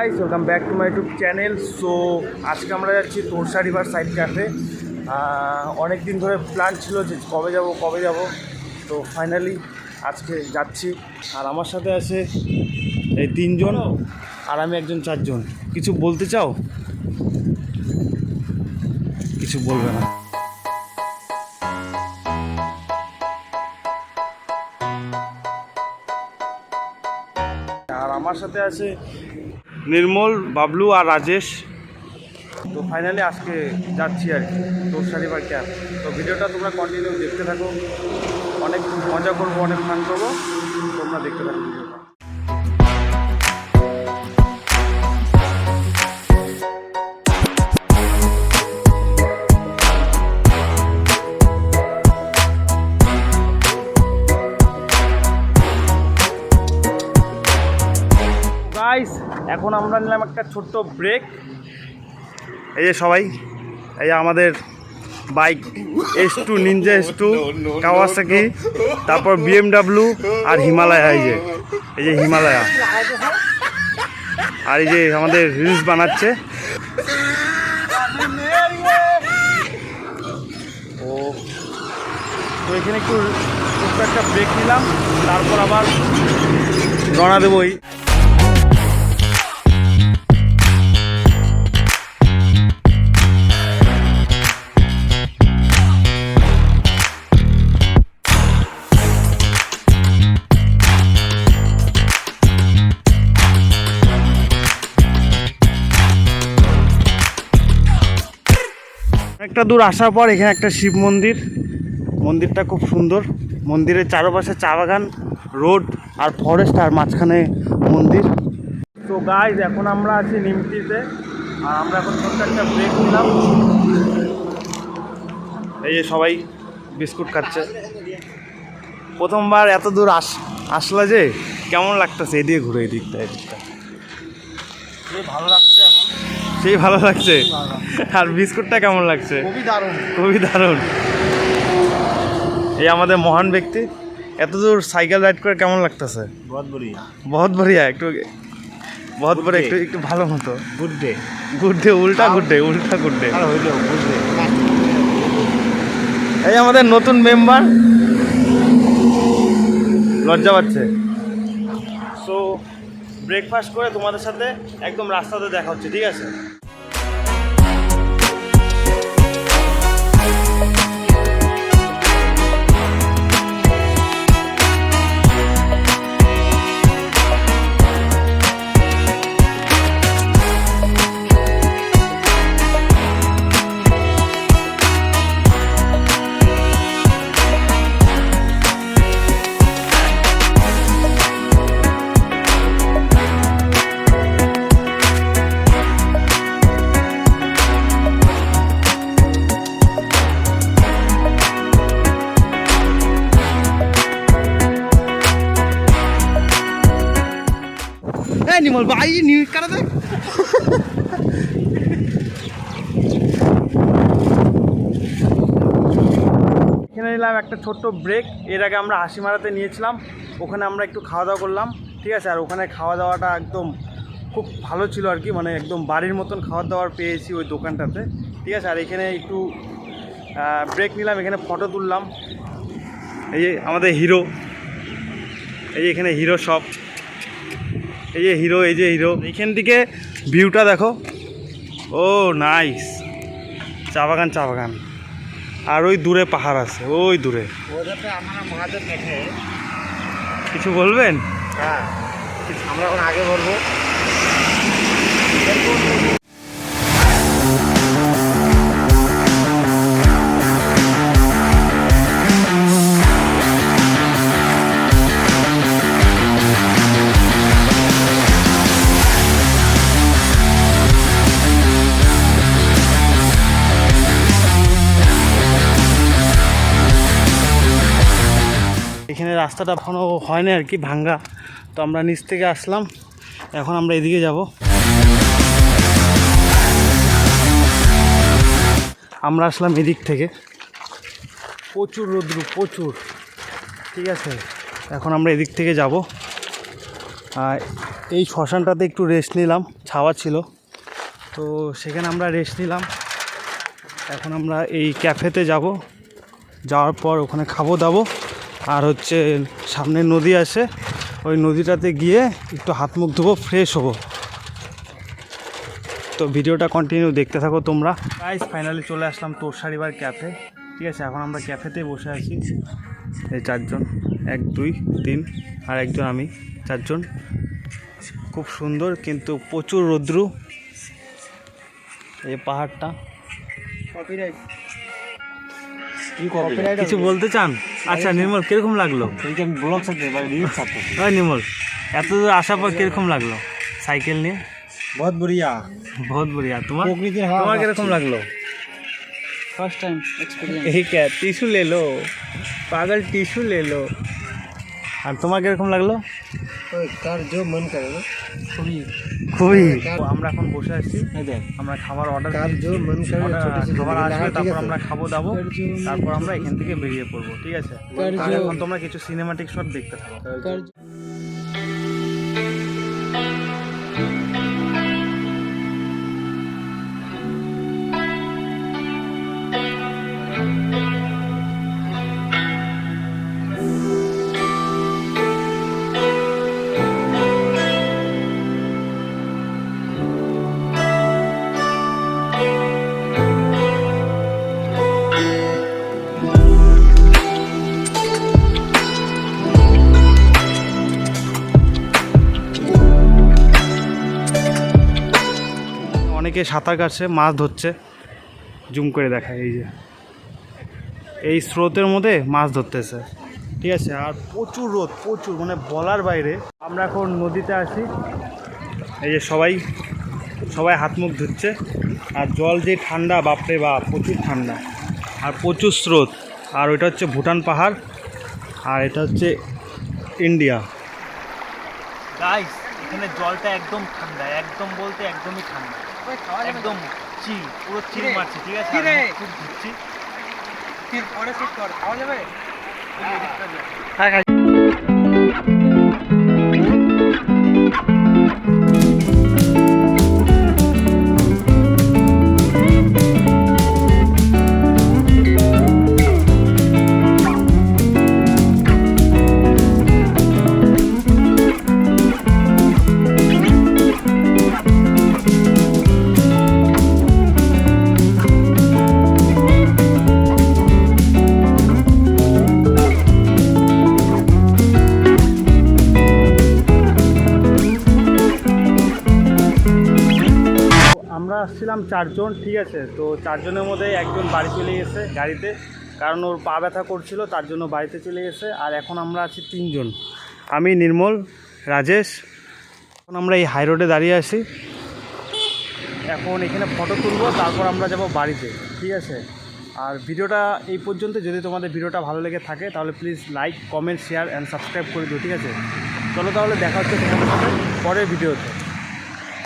Guys welcome back to my YouTube channel. So আজকে আমরা যাচ্ছি তোরসা রিভার সাইড ক্যাফে। অনেক দিন ধরে প্ল্যান ছিল যে কবে যাব, তো ফাইনালি আজকে যাচ্ছি। আর আমার সাথে আছে এই 3 জন আর আমি একজন 4 জন। কিছু বলতে চাও? কিছু বলবে না। আর আমার সাথে আছে নির্মল, বাবলু আর রাজেশ। তো ফাইনালি আজকে যাচ্ছি আর কি তোরসা রিভার ক্যাম্প। তো ভিডিওটা তোমরা কন্টিনিউ দেখতে থাকো, অনেক মজা করবো, অনেক ফান করবো, তোমরা দেখতে থাকো ভিডিওটা। গাইস এখন আমরা নিলাম একটা ছোট্ট ব্রেক। এই যে সবাই, এই যে আমাদের bike S2 Ninja S2, Kawasaki, তারপর BMW আর হিমালয়া। এই যে হিমালয়া, আর এই যে আমাদের রিলস বানাচ্ছে। তো এখানে একটু ছোট্ট একটা ব্রেক নিলাম, তারপর আবার রওনা দেবই। একটা দূর আসার পর এখানে একটা শিব মন্দির, মন্দিরটা খুব সুন্দর। মন্দিরের চারপাশে চা বাগান, রোড আর ফরেস্ট, আর মাঝখানে মন্দির। তো গাইজ এখন আমরা আছি নিমতিতে, আর আমরা এখন ছোট্ট একটা ব্রেক নিলাম। এই যে সবাই বিস্কুট খাচ্ছে। প্রথমবার এত দূর আসলা যে কেমন লাগতেছে? এদিকে ঘুরে, এদিকটা ভালো লাগছে এখন, সেই ভালো লাগছে। আর বিস্কুটটা কেমন লাগছে? খুবই দারুণ। এই আমাদের মহান ব্যক্তি এত দূর সাইকেল রাইড করে কেমন লাগতেছে? বহুত বড়িয়া। একটু একটু ভালো মতো গুড ডে, উল্টা গুড ডে। এই আমাদের নতুন মেম্বার লজ্জা পাচ্ছে। সো ব্রেকফাস্ট করে তোমাদের সাথে একদম রাস্তাতে দেখা হচ্ছে, ঠিক আছে? নিমল ভাই নিউজ কাটাতে এখানে নিলাম একটা ছোট্ট ব্রেক। এর আগে আমরা হাসিমারাতে নিয়েছিলাম, ওখানে আমরা একটু খাওয়া দাওয়া করলাম, ঠিক আছে? আর ওখানে খাওয়া দাওয়াটা একদম খুব ভালো ছিল আর কি, মানে একদম বাড়ির মতন খাওয়া দাওয়ার পেয়েছি ওই দোকানটাতে, ঠিক আছে? আর এখানে একটু ব্রেক নিলাম, এখানে ফটো তুললাম। এই যে আমাদের হিরো, এই যে এখানে হিরো শপ, এই যে হিরো, এই যে হিরো। এইখান থেকে ভিউটা দেখো, ও নাইস। চা বাগান, আর ওই দূরে পাহাড় আছে, ওই দূরে। কিছু বলবেন? হ্যাঁ, আমরা এখন আগে বলবো। এখানে রাস্তাটা এখনও হয় না আর কি, ভাঙ্গা। তো আমরা নিচ থেকে আসলাম, এখন আমরা এদিকে যাব। আমরা আসলাম এদিক থেকে, প্রচুর রৌদ্র, প্রচুর, ঠিক আছে? এখন আমরা এদিক থেকে যাব। এই শ্মশানটাতে একটু রেস্ট নিলাম, ছাওয়া ছিল, তো সেখানে আমরা রেস্ট নিলাম। এখন আমরা এই ক্যাফেতে যাব, যাওয়ার পর ওখানে খাবো দাবো, আর হচ্ছে সামনে নদী আছে, ওই নদীটাতে গিয়ে একটু হাত মুখ ধোবো, ফ্রেশ হবো। তো ভিডিওটা কন্টিনিউ দেখতে থাকো তোমরা। গাইস ফাইনালি চলে আসলাম তোরসারিবার ক্যাফে। ঠিক আছে, এখন আমরা ক্যাফেতেই বসে আছি, এই 4 জন, 1 2 3 আর একজন আমি, 4 জন। খুব সুন্দর কিন্তু প্রচুর রৌদ্রু। এই পাহাড়টা কিছু বলতে চান? আচ্ছা নির্মল, কিরকম লাগলো? নির্মল, এত দূর আসার পর কিরকম লাগলো সাইকেল নিয়ে? बहुत बढ़िया, बहुत बढ़िया। তোমার हाँ, তোমার কিরকম লাগলো? First time experience. এই क्या টিস্যু ले लो, पागल टिश्यू ले लो। আর তোমার কিরকম লাগলো? कर जो मन करे ना, খুবই। আমরা এখন বসে আছি, আমরা খাবার অর্ডার कर जो मन करे, छोटी सी খাবার जगह আসবে, है, ठीक তারপর है আমরা খাবো দাবো, তারপর আমরা এখান থেকে বেরিয়ে পড়বো। ঠিক আছে, আর এখন তোমরা কিছু সিনেমাটিক শট দেখতে থাকো। অনেকে সাঁতার কাটছে, মাছ ধরছে, জুম করে দেখায়, এই যে এই স্রোতের মধ্যে মাছ ধরতেছে। ঠিক আছে, আর প্রচুর রোদ, প্রচুর, মানে বলার বাইরে। আমরা এখন নদীতে আসি, এই যে সবাই হাত মুখ ধুচ্ছে, আর জল যে ঠান্ডা, বাপরে বাপ, প্রচুর ঠান্ডা আর প্রচুর স্রোত। আর ওইটা হচ্ছে ভুটান পাহাড়, আর এটা হচ্ছে ইন্ডিয়া। গাইস, এখানে জলটা একদম ঠান্ডা, একদম বলতে একদমই ঠান্ডা, একদম চিল, পুরো চিল মারছে। ঠিক আছে, খুব ধুচ্ছি। খাওয়া যাবে? আমরা আসছিলাম 4 জন। ঠিক আছে, তো 4 জনের মধ্যে একজন বাড়ি চলে গেছে গাড়িতে, কারণ ওর পা ব্যথা করছিল, তার জন্য বাড়িতে চলে গেছে। আর এখন আমরা আছি 3 জন, আমি, নির্মল, রাজেশ। এখন আমরা এই হাই রোডে দাঁড়িয়ে আছি, এখন এখানে ফটো তুলবো, তারপর আমরা যাব বাড়িতে। ঠিক আছে, আর ভিডিওটা এই পর্যন্ত। যদি তোমাদের ভিডিওটা ভালো লেগে থাকে তাহলে please like, comment, share and subscribe করে দিও। ঠিক আছে, চলো তাহলে দেখা হচ্ছে তোমাদের সাথে পরের ভিডিওতে।